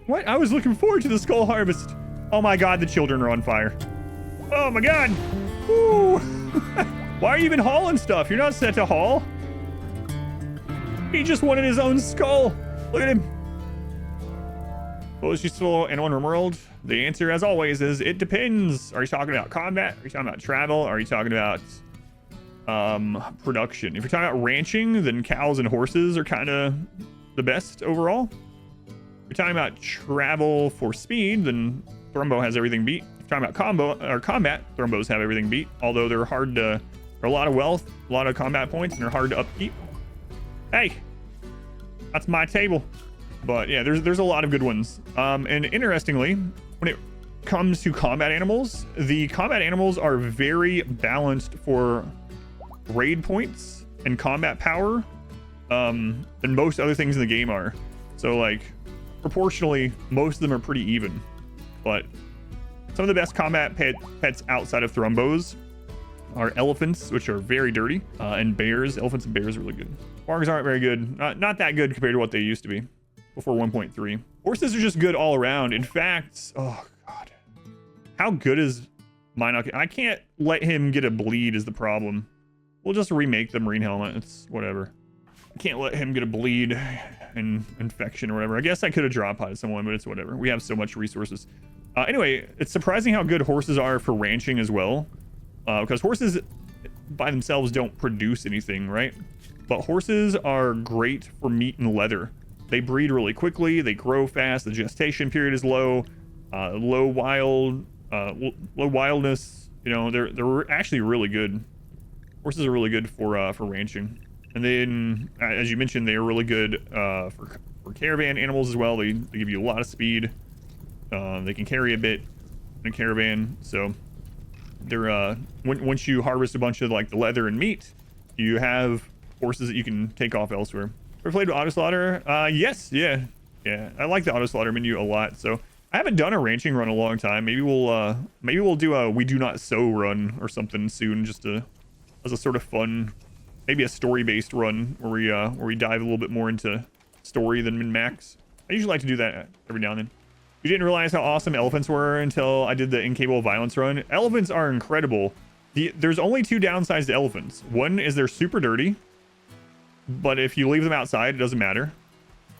What? I was looking forward to the skull harvest. Oh my god, the children are on fire. Oh my god. Woo. Why are you even hauling stuff? You're not set to haul. He just wanted his own skull. Look at him. Well, is she still in RimWorld? The answer, as always, is it depends. Are you talking about combat? Are you talking about travel? Are you talking about production? If you're talking about ranching, then cows and horses are kind of the best overall. If you're talking about travel for speed, then Thrumbo has everything beat. If you're talking about combat, Thrumbos have everything beat. Although they're hard to, they're a lot of wealth, a lot of combat points, and they're hard to upkeep. Hey, that's my table. But yeah, there's a lot of good ones. And interestingly, when it comes to combat animals, the combat animals are very balanced for raid points and combat power than most other things in the game are. So like proportionally, most of them are pretty even. But some of the best combat pets outside of Thrumbos are elephants, which are very dirty, and bears. Elephants and bears are really good. Wargs aren't very good. Not that good compared to what they used to be before 1.3. Horses are just good all around. In fact, oh god, how good is Minoc? I can't let him get a bleed is the problem. We'll just remake the marine helmet. It's whatever. I can't let him get a bleed and infection or whatever. I guess I could have drop potted someone, but it's whatever. We have so much resources. Anyway, it's surprising how good horses are for ranching as well, because horses by themselves don't produce anything, right? But horses are great for meat and leather. They breed really quickly. They grow fast. The gestation period is low. Low wildness. You know, they're actually really good. Horses are really good for ranching. And then, as you mentioned, they are really good for caravan animals as well. They give you a lot of speed. They can carry a bit in a caravan. So they're once you harvest a bunch of like the leather and meat, you have horses that you can take off elsewhere. Ever played with auto slaughter? Yes, yeah. I like the auto slaughter menu a lot. So I haven't done a ranching run in a long time. Maybe we'll do a we do not sow run or something soon, just as a sort of fun, maybe a story-based run where we dive a little bit more into story than min-max. I usually like to do that every now and then. You didn't realize how awesome elephants were until I did the Incapable Violence run. Elephants are incredible. There's only two downsides to elephants. One is they're super dirty, but if you leave them outside, it doesn't matter.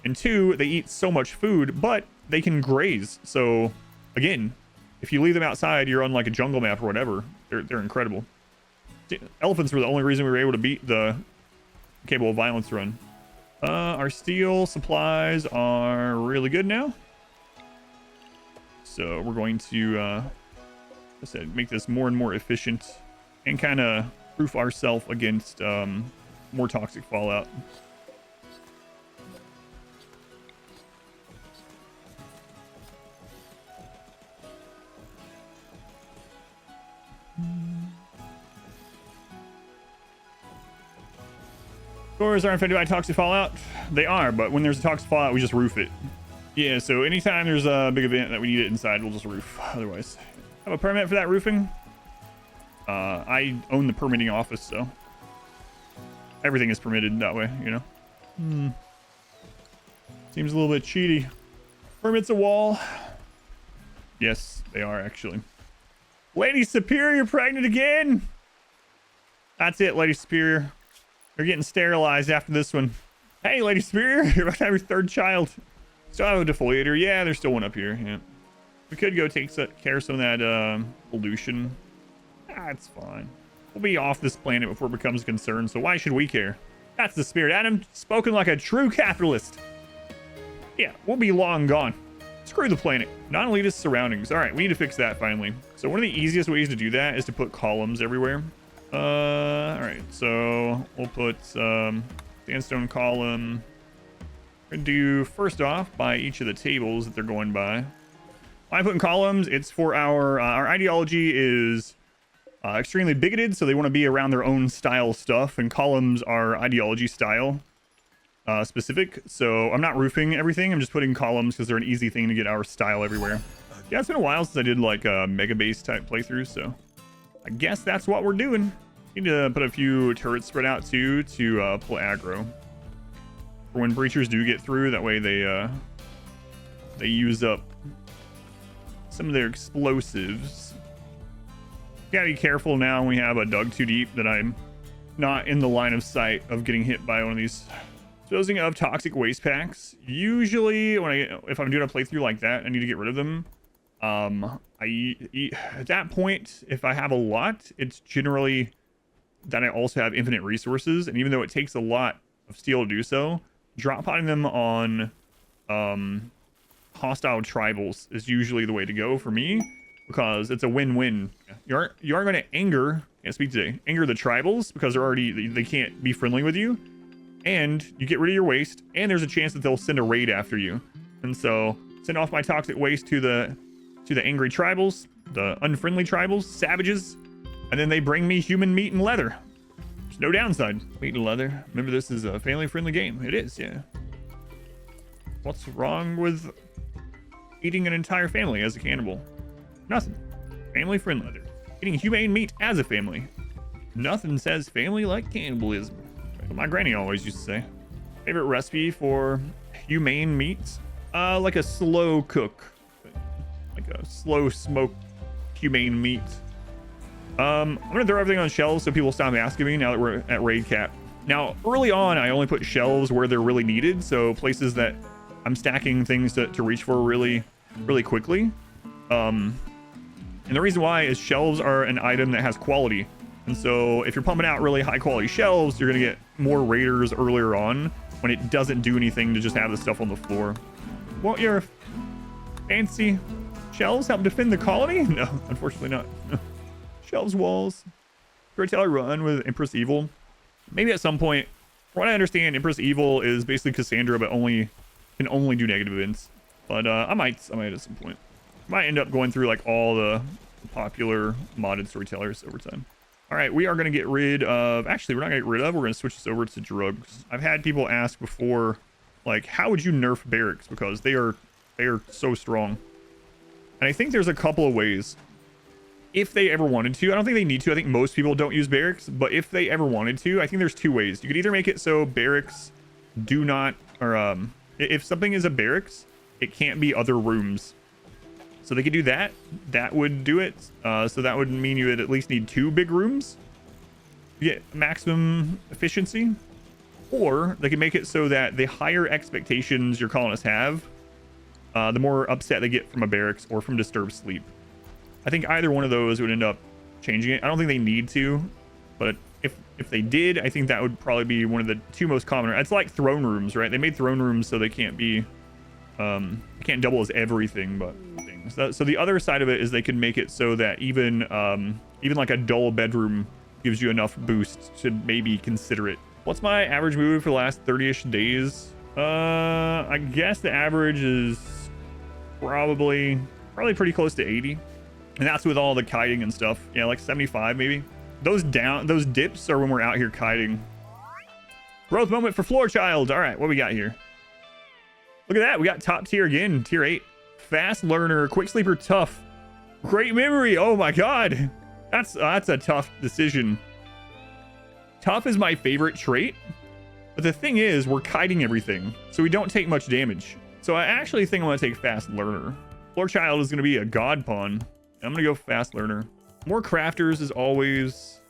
And two, they eat so much food, but they can graze. So again, if you leave them outside, you're on like a jungle map or whatever. They're incredible. Elephants were the only reason we were able to beat the Capable of Violence run. Our steel supplies are really good now. So we're going to, like I said, make this more and more efficient and kind of proof ourselves against more toxic fallout. Doors aren't affected by toxic fallout. They are, but when there's a toxic fallout, we just roof it. Yeah, so anytime there's a big event that we need it inside, we'll just roof. Otherwise, have a permit for that roofing. I own the permitting office, so everything is permitted that way, you know. Seems a little bit cheaty. Permits a wall. Yes, they are actually. Lady Superior pregnant again. That's it, Lady Superior. You're getting sterilized after this one. Hey, Lady Superior, you're about to have your third child. Still have a defoliator. Yeah, there's still one up here. Yeah, we could go take care of some of that pollution. It's fine. We'll be off this planet before it becomes a concern, so why should we care? That's the spirit. Adam, spoken like a true capitalist. Yeah, we'll be long gone. Screw the planet. Non-elitist surroundings. All right, we need to fix that finally. So one of the easiest ways to do that is to put columns everywhere. All right, so we'll put sandstone column. We're gonna do first off by each of the tables that they're going by. When I put in columns, it's for our ideology is extremely bigoted, so they want to be around their own style stuff, and columns are ideology style specific. So I'm not roofing everything. I'm just putting columns because they're an easy thing to get our style everywhere. Yeah, it's been a while since I did like a mega base type playthrough, so I guess that's what we're doing. Need to put a few turrets spread out too to pull aggro for when breachers do get through. That way they they use up some of their explosives. Gotta be careful now when we have a dug too deep that I'm not in the line of sight of getting hit by one of these. Disposing of toxic waste packs. Usually if I'm doing a playthrough like that, I need to get rid of them. At that point, if I have a lot, it's generally that I also have infinite resources, and even though it takes a lot of steel to do so, drop potting them on hostile tribals is usually the way to go for me, because it's a win-win. You are going to anger the tribals because they can't be friendly with you, and you get rid of your waste, and there's a chance that they'll send a raid after you. And so send off my toxic waste to the angry tribals, the unfriendly tribals, savages, and then they bring me human meat and leather. There's no downside. Meat and leather. Remember, this is a family-friendly game. It is, yeah. What's wrong with eating an entire family as a cannibal? Nothing. Family-friendly leather. Eating humane meat as a family. Nothing says family like cannibalism. What my granny always used to say. Favorite recipe for humane meats? Like a slow cook. Like a slow smoke humane meat. I'm gonna throw everything on shelves so people stop asking me now that we're at raid cap. Now, early on, I only put shelves where they're really needed, so places that I'm stacking things to reach for really quickly. And the reason why is shelves are an item that has quality. And so if you're pumping out really high quality shelves, you're gonna get more raiders earlier on when it doesn't do anything to just have the stuff on the floor. Want your fancy shelves help defend the colony? No, unfortunately not. Shelves, walls. Storyteller run with Empress Evil. Maybe at some point. From what I understand, Empress Evil is basically Cassandra, but can only do negative events. But I might at some point. Might end up going through like all the popular modded storytellers over time. All right, we are going to get rid of... Actually, we're not going to get rid of. We're going to switch this over to drugs. I've had people ask before, like, how would you nerf barracks? Because they are so strong. And I think there's a couple of ways. If they ever wanted to. I don't think they need to. I think most people don't use barracks. But if they ever wanted to, I think there's two ways. You could either make it so barracks do not... Or if something is a barracks, it can't be other rooms. So they could do that. That would do it. So that would mean you would at least need 2 big rooms to get maximum efficiency. Or they can make it so that the higher expectations your colonists have, the more upset they get from a barracks or from disturbed sleep. I think either one of those would end up changing it. I don't think they need to, but if they did, I think that would probably be one of the 2 most common. It's like throne rooms, right? They made throne rooms so they can't be, can't double as everything, but things. So the other side of it is they can make it so that even like a dull bedroom gives you enough boost to maybe consider it. What's my average move for the last 30-ish days? I guess the average is probably pretty close to 80. And that's with all the kiting and stuff. Yeah, like 75 maybe. Those dips are when we're out here kiting. Growth moment for Floor Child. All right, what we got here? Look at that. We got top tier again, tier 8. Fast learner, quick sleeper, tough. Great memory. Oh my god. That's a tough decision. Tough is my favorite trait. But the thing is, we're kiting everything, so we don't take much damage. So I actually think I'm going to take fast learner. Floor Child is going to be a god pawn. I'm going to go fast learner. More crafters is always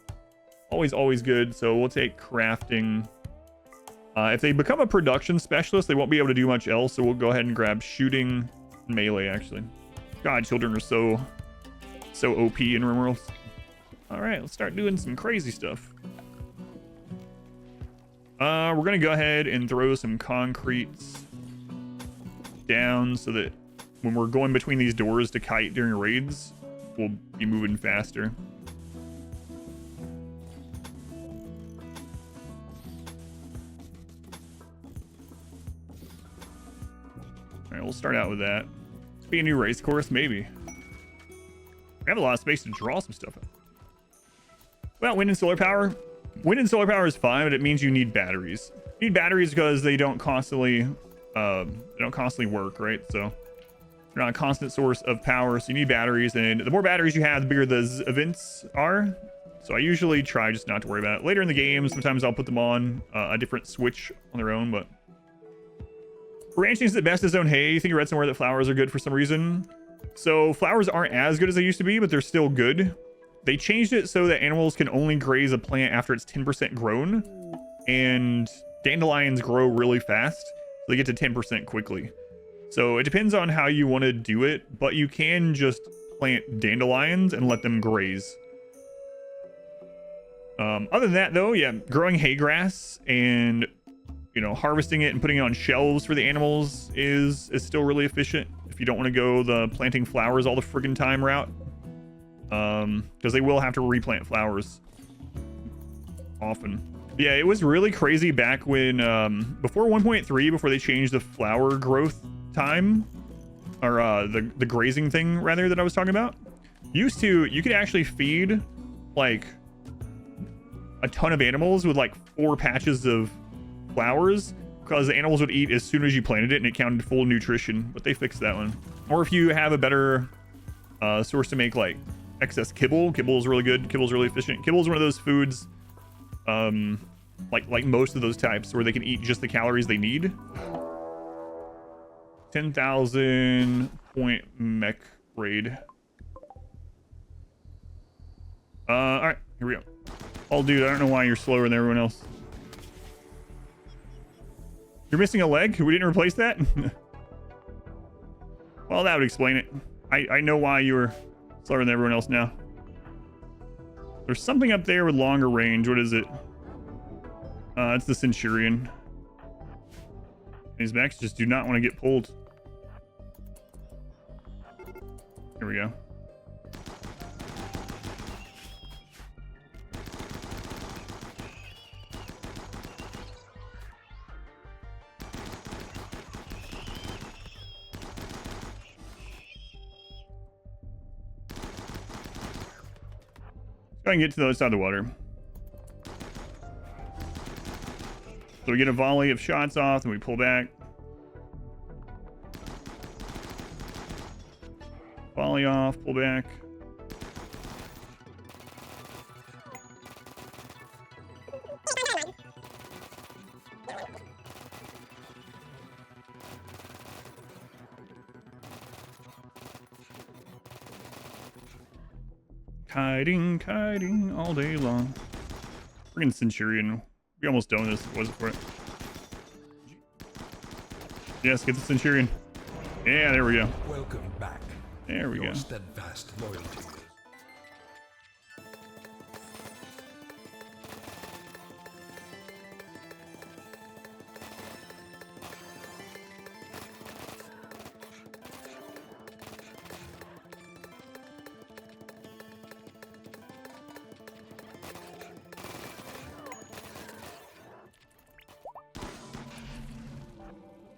good. So we'll take crafting. If they become a production specialist, they won't be able to do much else. So we'll go ahead and grab shooting and melee, actually. God, children are so OP in RimWorld. All right, let's start doing some crazy stuff. We're going to go ahead and throw some concretes down so that when we're going between these doors to kite during raids, we'll be moving faster. All right, we'll start out with that. Be a new race course, maybe. We have a lot of space to draw some stuff up. Well, wind and solar power. Wind and solar power is fine, but it means you need batteries. You need batteries because they don't constantly work, right? So they're not a constant source of power, so you need batteries, and the more batteries you have, the bigger the events are. So I usually try just not to worry about it. Later in the game, sometimes I'll put them on a different switch on their own, but Ranching is the best as own hay. I think I read somewhere that flowers are good for some reason. So flowers aren't as good as they used to be, but they're still good. They changed it so that animals can only graze a plant after it's 10% grown. And dandelions grow really fast. So they get to 10% quickly. So it depends on how you want to do it, but you can just plant dandelions and let them graze. Other than that though, yeah, growing hay grass and, you know, harvesting it and putting it on shelves for the animals is still really efficient if you don't want to go the planting flowers all the friggin' time route. Because they will have to replant flowers often. Yeah, it was really crazy back when, before 1.3, before they changed the flower growth time, or the grazing thing rather that I was talking about. You could actually feed like a ton of animals with like 4 patches of flowers, because the animals would eat as soon as you planted it and it counted full nutrition, but they fixed that one. Or if you have a better source to make like excess kibble is really good. Kibble is really efficient. Kibble is one of those foods, like most of those types, where they can eat just the calories they need. 10,000 point mech raid. All right, here we go. Oh, dude, I don't know why you're slower than everyone else. You're missing a leg? We didn't replace that? Well, that would explain it. I know why you were slower than everyone else now. There's something up there with longer range. What is it? It's the Centurion. These mechs just do not want to get pulled. Here we go. Go and get to the other side of the water. So we get a volley of shots off and we pull back. Volley off, pull back. Kiting all day long. Friggin' Centurion. We almost done this if it wasn't for it. Yes, get the Centurion. Yeah, there we go. Welcome back. There we go. Steadfast loyalty.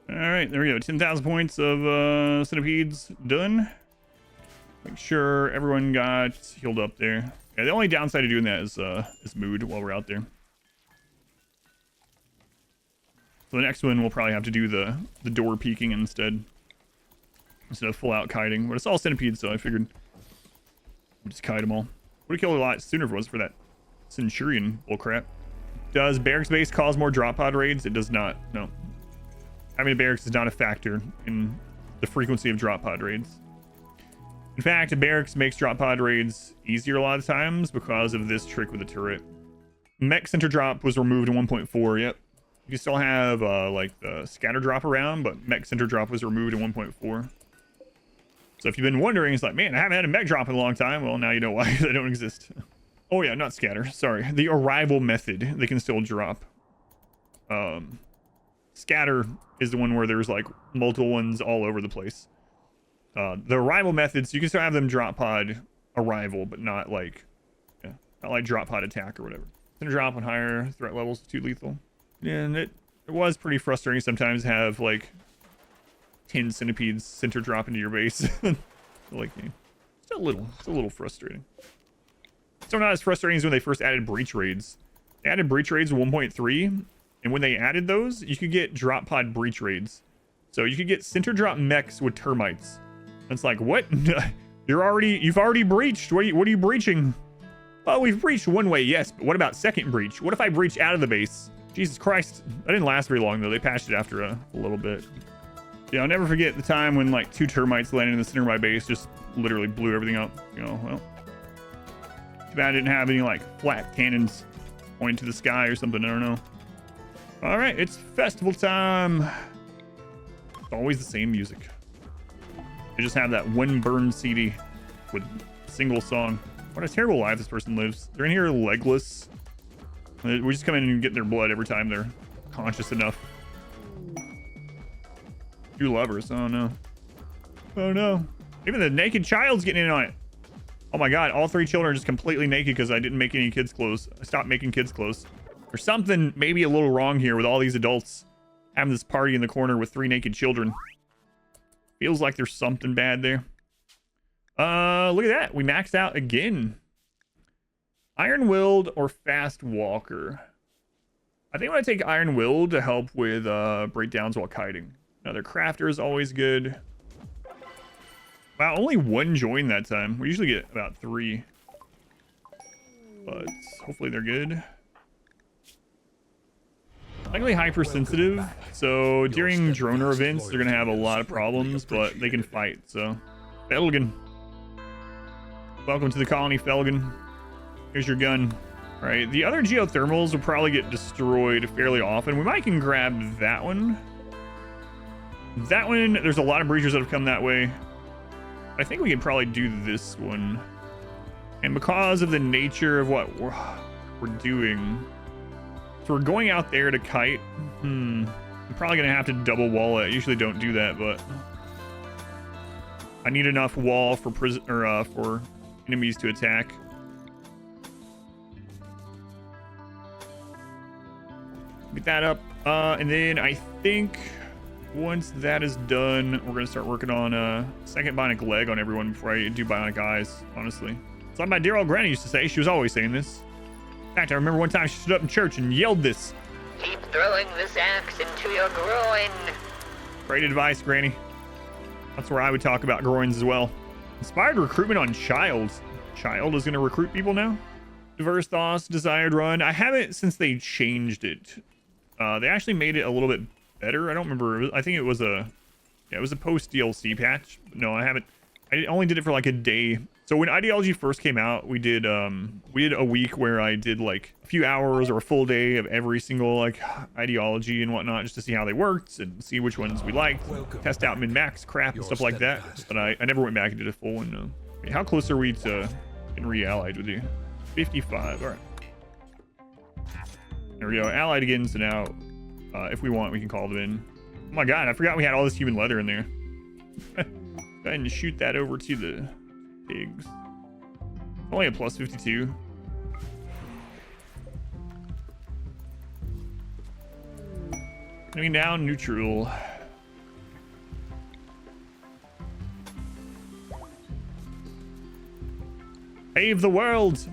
Alright, there we go. 10,000 points of centipedes done. Make sure everyone got healed up there. Yeah, the only downside of doing that is mood while we're out there. So the next one we'll probably have to do the door peeking instead of full out kiting. But it's all centipedes, so I figured we'll just kite them all. Would have killed a lot sooner if it wasn't for that Centurion bullcrap. Does barracks base cause more drop pod raids? It does not. No. Having a barracks is not a factor in the frequency of drop pod raids. In fact, a barracks makes drop pod raids easier a lot of times because of this trick with the turret. Mech center drop was removed in 1.4. Yep. You still have like the scatter drop around, but mech center drop was removed in 1.4. So if you've been wondering, it's like, man, I haven't had a mech drop in a long time. Well, now you know why they don't exist. Oh yeah, not scatter. Sorry. The arrival method, they can still drop. Scatter is the one where there's like multiple ones all over the place. The arrival methods, you can still have them drop pod arrival, but not like, yeah, not like drop pod attack or whatever. Center drop on higher threat levels, too lethal. And it was pretty frustrating sometimes to have like 10 centipedes center drop into your base. Like, it's a little frustrating. So not as frustrating as when they first added breach raids. They added breach raids 1.3. And when they added those, you could get drop pod breach raids. So you could get center drop mechs with termites. And it's like, what? You've already breached. What are you breaching? Oh, we've breached one way, yes. But what about second breach? What if I breach out of the base? Jesus Christ. That didn't last very long, though. They patched it after a little bit. Yeah, I'll never forget the time when like 2 termites landed in the center of my base, just literally blew everything up. You know, well, too bad I didn't have any like flat cannons pointing to the sky or something. I don't know. All right, it's festival time. It's always the same music. They just have that one burned CD with a single song. What a terrible life this person lives. They're in here legless. We just come in and get their blood every time they're conscious enough. 2 lovers. Oh no. Oh no. Even the naked child's getting in on it. Oh my god, all 3 children are just completely naked because I didn't make any kids clothes. I stopped making kids clothes. There's something maybe a little wrong here with all these adults having this party in the corner with 3 naked children. Feels like there's something bad there. Look at that. We maxed out again. Iron-willed or fast walker. I think I'm gonna take iron-willed to help with breakdowns while kiting. Another crafter is always good. Wow, only 1 joined that time. We usually get about 3. But hopefully they're good. Likely hypersensitive, so during droner events they're gonna have a lot of problems, but they can fight. So Felgen, welcome to the colony, Felgen. Here's your gun. All right, the other geothermals will probably get destroyed fairly often. We might can grab that one. That one, there's a lot of breachers that have come that way. I think we can probably do this one, and because of the nature of what we're doing, so we're going out there to kite. I'm probably gonna have to double wall it. I usually don't do that, but I need enough wall for for enemies to attack. Get that up, and then I think once that is done, we're gonna start working on a second bionic leg on everyone before I do bionic eyes. Honestly, it's like my dear old granny used to say. She was always saying this. In fact, I remember one time she stood up in church and yelled this. Keep throwing this axe into your groin. Great advice, Granny. That's where I would talk about groins as well. Inspired recruitment on Child. Child is going to recruit people now. Diverse thoughts, desired run. I haven't since they changed it. They actually made it a little bit better. I don't remember. I think it was a post DLC patch. No, I haven't. I only did it for like a day. So when Ideology first came out, we did a week where I did like a few hours or a full day of every single like ideology and whatnot, just to see how they worked and see which ones we liked, test out min-max crap and stuff like that. But I never went back and did a full one. No. Okay, how close are we to getting re-allied with you? 55. All right. There we go. Allied again. So now, if we want, we can call them in. Oh my god, I forgot we had all this human leather in there. Go ahead and shoot that over to the pigs. Only a plus 52. Coming down neutral. Save the world.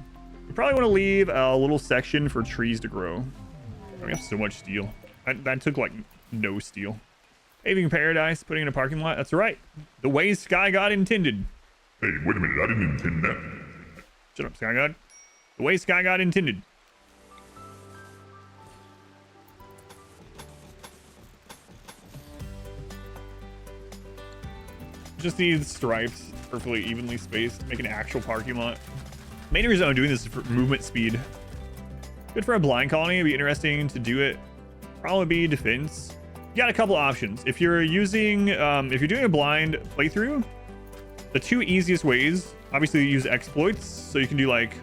We probably want to leave a little section for trees to grow. We have so much steel. That took like no steel. Paving paradise, putting in a parking lot. That's right. The way Sky God intended. Hey, wait a minute, I didn't intend that. Shut up, Sky God. The way Sky God intended. Just these stripes perfectly evenly spaced, make an actual parking lot. Main reason I'm doing this is for movement speed. Good for a blind colony. It'd be interesting to do it. Probably be defense. You got a couple options. If you're using, if you're doing a blind playthrough, the 2 easiest ways, obviously you use exploits, so you can do like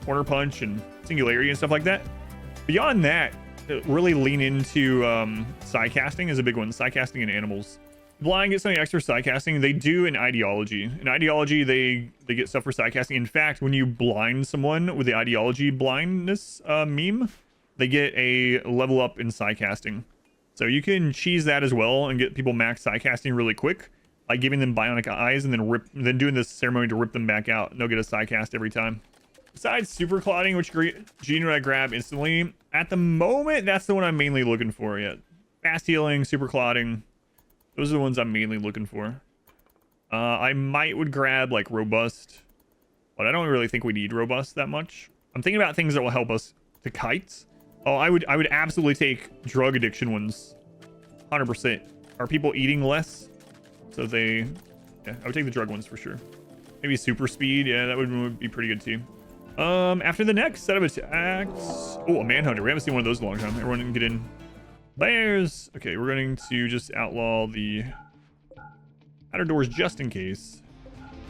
corner punch and singularity and stuff like that. Beyond that, really lean into side casting is a big one. Side casting and animals. Blind gets something extra side casting. They do in ideology. In ideology, they get stuff for side casting. In fact, when you blind someone with the ideology blindness meme, they get a level up in side casting. So you can cheese that as well and get people max side casting really quick by giving them bionic eyes and then doing this ceremony to rip them back out. And they'll get a side cast every time. Besides super clotting, which gene would I grab instantly? At the moment, that's the one I'm mainly looking for yet. Fast healing, super clotting. Those are the ones I'm mainly looking for. I would grab like robust, but I don't really think we need robust that much. I'm thinking about things that will help us to kite. Oh, I would absolutely take drug addiction ones. 100%. are people eating less? So they, yeah, I would take the drug ones for sure. Maybe super speed. Yeah, that would be pretty good too. After the next set of attacks. Oh, a manhunter. We haven't seen one of those in a long time. Everyone can get in. Bears. Okay, we're going to just outlaw the outer doors just in case.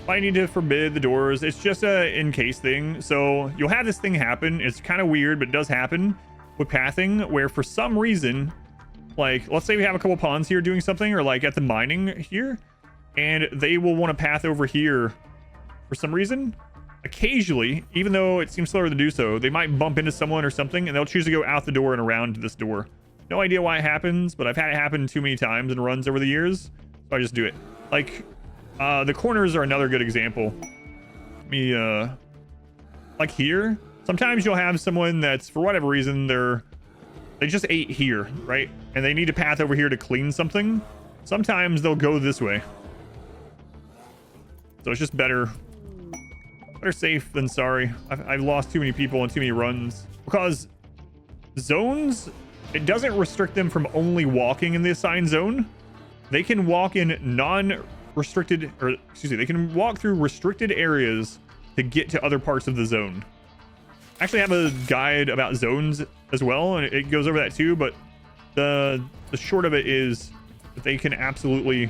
I need to forbid the doors. It's just a in case thing. So you'll have this thing happen. It's kind of weird, but it does happen with pathing where for some reason, like let's say we have a couple pawns here doing something, or like at the mining here, and they will want to path over here for some reason. Occasionally, even though it seems slower to do so, they might bump into someone or something, and they'll choose to go out the door and around this door. No idea why it happens, but I've had it happen too many times in runs over the years, so I just do it. Like, the corners are another good example. Like here, sometimes you'll have someone that's, for whatever reason, they just ate here, right? And they need to path over here to clean something. Sometimes they'll go this way. So it's just better safe than sorry. I've lost too many people in too many runs because zones, it doesn't restrict them from only walking in the assigned zone. They can walk in non-restricted, or excuse me, they can walk through restricted areas to get to other parts of the zone. I actually have a guide about zones as well, and it goes over that too, but the short of it is that they can absolutely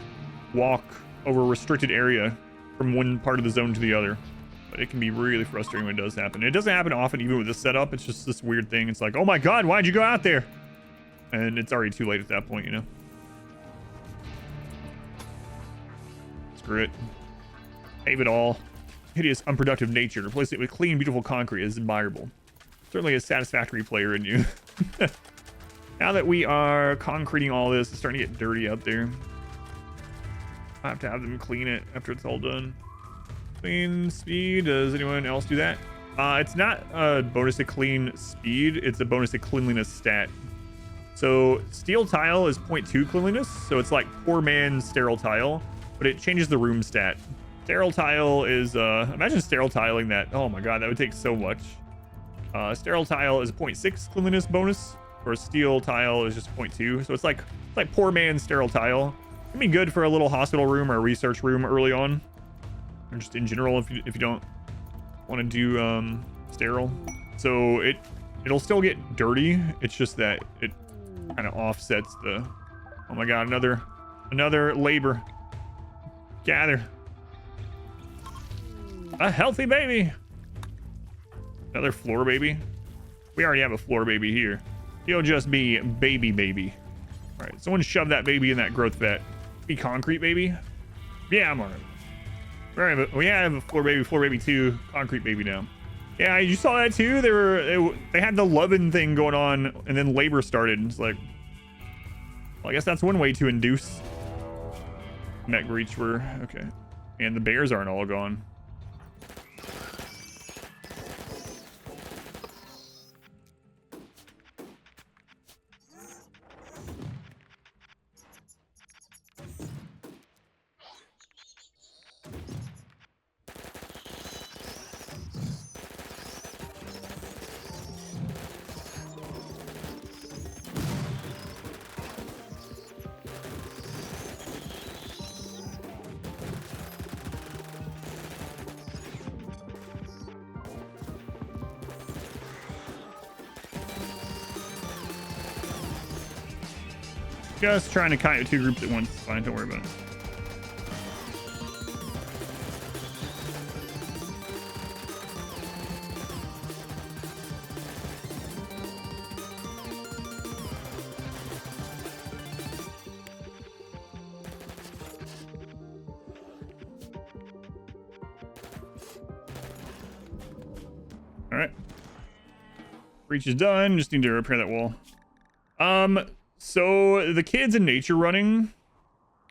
walk over a restricted area from one part of the zone to the other. But it can be really frustrating when it does happen. It doesn't happen often, even with this setup. It's just this weird thing. It's like, oh my god, why'd you go out there? And it's already too late at that point, you know? Screw it. Save it all. Hideous, unproductive nature. Replace it with clean, beautiful concrete is admirable. Certainly a satisfactory player in you. Now that we are concreting all this, it's starting to get dirty up there. I have to have them clean it after it's all done. Clean speed. Does anyone else do that? It's not a bonus to clean speed. It's a bonus to cleanliness stat. So steel tile is 0.2 cleanliness. So it's like poor man's sterile tile, but it changes the room stat. Sterile tile is, imagine sterile tiling that. Oh my god, that would take so much. Sterile tile is a 0.6 cleanliness bonus, or steel tile is just 0.2. So it's like poor man's sterile tile. It'd be good for a little hospital room or a research room early on. Or just in general, if you don't want to do sterile. So it'll still get dirty. It's just that it kind of offsets the, oh my god, another labor. Gather. A healthy baby. Another floor baby. We already have a floor baby here. He'll just be baby. All right, someone shove that baby in that growth vat. Be concrete baby. Yeah, I'm all right. We have a floor baby 2, concrete baby now. Yeah, you saw that too. They had the loving thing going on, and then labor started. It's like, well, I guess that's one way to induce mech breach. Okay, and the bears aren't all gone. Just trying to kite two groups at once. It's fine, don't worry about it. All right. Breach is done. Just need to repair that wall. So the kids in nature running,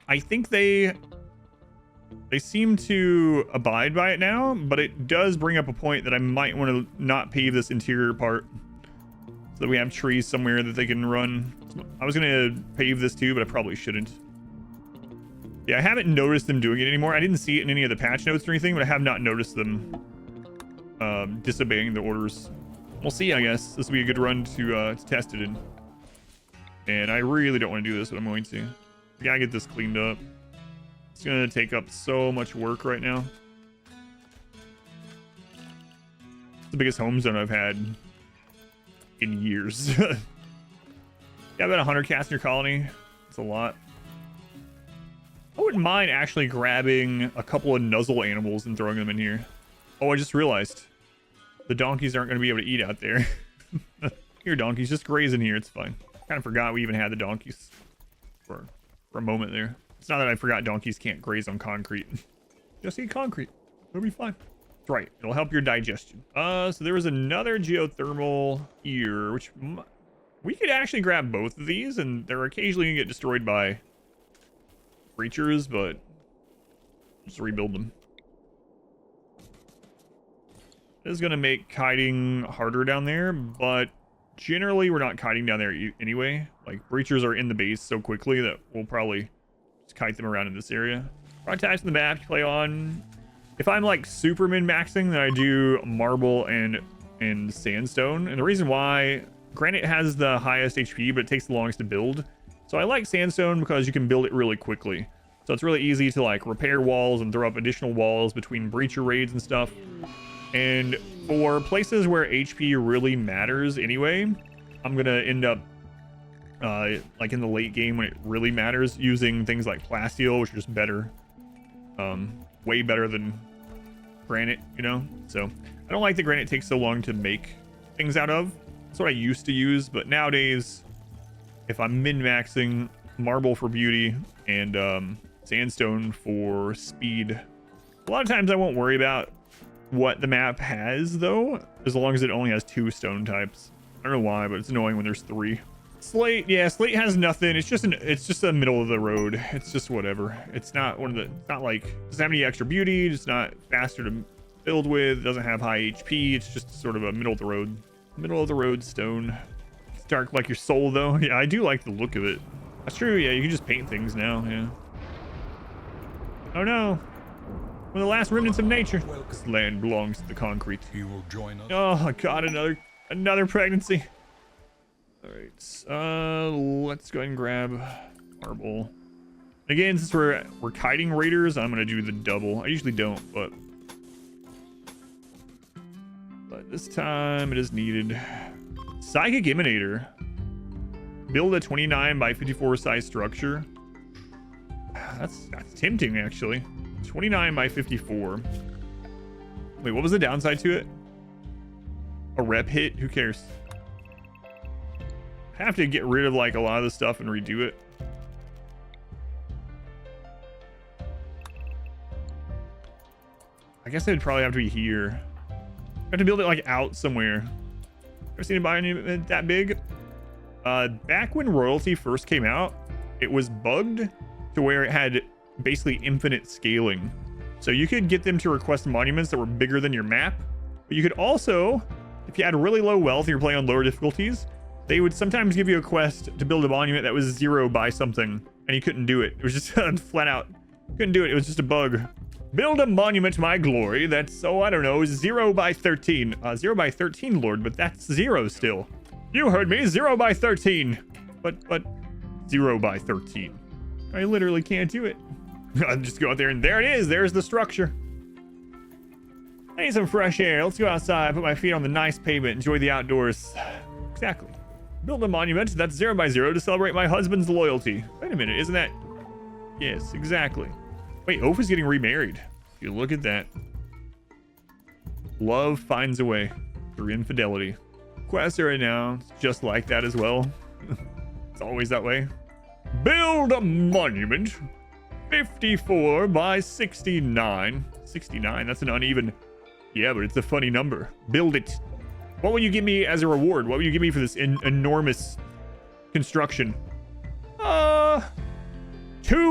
I think they seem to abide by it now, but it does bring up a point that I might want to not pave this interior part so that we have trees somewhere that they can run. I was going to pave this too, but I probably shouldn't. Yeah, I haven't noticed them doing it anymore. I didn't see it in any of the patch notes or anything, but I have not noticed them disobeying the orders. We'll see, I guess. This will be a good run to test it in. And I really don't want to do this, but I'm going to. We gotta get this cleaned up. It's gonna take up so much work right now. It's the biggest home zone I've had in years. Yeah, about 100 cats in your colony. It's a lot. I wouldn't mind actually grabbing a couple of nuzzle animals and throwing them in here. Oh, I just realized the donkeys aren't going to be able to eat out there. Here, donkeys, just graze in here. It's fine. Kind of forgot we even had the donkeys for a moment there. It's not that I forgot donkeys can't graze on concrete. Just eat concrete. It'll be fine. That's right. It'll help your digestion. So there was another geothermal here, which we could actually grab both of these, and they're occasionally going to get destroyed by creatures, but just rebuild them. It is going to make kiting harder down there, but generally we're not kiting down there anyway. Like, breachers are in the base so quickly that we'll probably just kite them around in this area. Types in the map to play on. If I'm like super min-maxing, then I do marble and sandstone. And the reason why, granite has the highest HP, but it takes the longest to build. So I like sandstone because you can build it really quickly. So it's really easy to like repair walls and throw up additional walls between breacher raids and stuff. And for places where HP really matters anyway, I'm gonna end up like in the late game when it really matters, using things like plasteel, which are just better, way better than granite, you know. So I don't like that granite takes so long to make things out of. That's what I used to use, but nowadays, if I'm min-maxing, marble for beauty and sandstone for speed. A lot of times I won't worry about what the map has though, as long as it only has 2 stone types. I don't know why, but it's annoying when there's 3. Slate, yeah, slate has nothing. It's just a middle of the road. It's just whatever. It's not one of the, it's not like, it doesn't have any extra beauty. It's not faster to build with. It doesn't have high HP. It's just sort of a middle of the road stone. It's dark like your soul though. Yeah, I do like the look of it. That's true. Yeah, you can just paint things now. Yeah. Oh no. One of the last remnants of nature. This land belongs to the concrete. You will join us. Oh god, another pregnancy. All right, let's go ahead and grab marble. Again, since we're kiting raiders, I'm gonna do the double. I usually don't, but this time it is needed. Psychic Emanator. Build a 29 by 54 size structure. That's tempting, actually. 29 by 54. Wait, what was the downside to it? A rep hit? Who cares? Have to get rid of like a lot of the stuff and redo it. I guess it'd probably have to be here. I have to build it like out somewhere. Ever seen a biome that big? Back when royalty first came out, it was bugged to where it had basically infinite scaling. So you could get them to request monuments that were bigger than your map, but you could also, if you had really low wealth and you're playing on lower difficulties, they would sometimes give you a quest to build a monument that was 0 by something, and you couldn't do it. It was just flat out couldn't do it. It was just a bug. Build a monument to my glory that's, oh, I don't know, 0 by 13. 0 by 13, Lord, but that's 0 still. You heard me, 0 by 13. But 0 by 13. I literally can't do it. I'll just go out there and there it is. There's the structure. I need some fresh air. Let's go outside, put my feet on the nice pavement, enjoy the outdoors. Exactly. Build a monument that's 0 by 0 to celebrate my husband's loyalty. Wait a minute, isn't that? Yes, exactly. Wait, Oph is getting remarried. If you look at that. Love finds a way through infidelity. Quest right now, it's just like that as well. It's always that way. Build a monument. 54 by 69. 69, that's an uneven. Yeah, but it's a funny number. Build it. What will you give me as a reward? What will you give me for this enormous construction? 2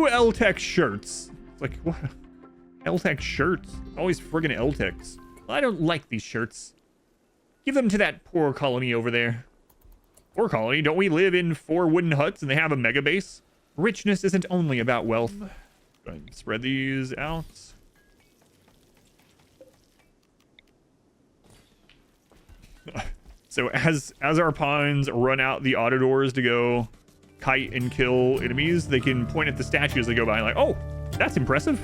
L-Tech shirts. It's like, what? L-Tech shirts? Always friggin' L-Techs. I don't like these shirts. Give them to that poor colony over there. Poor colony? Don't we live in 4 wooden huts and they have a mega base? Richness isn't only about wealth. Go ahead and spread these out. So as our pawns run out the auto doors to go kite and kill enemies, they can point at the statue as they go by and like, oh, that's impressive.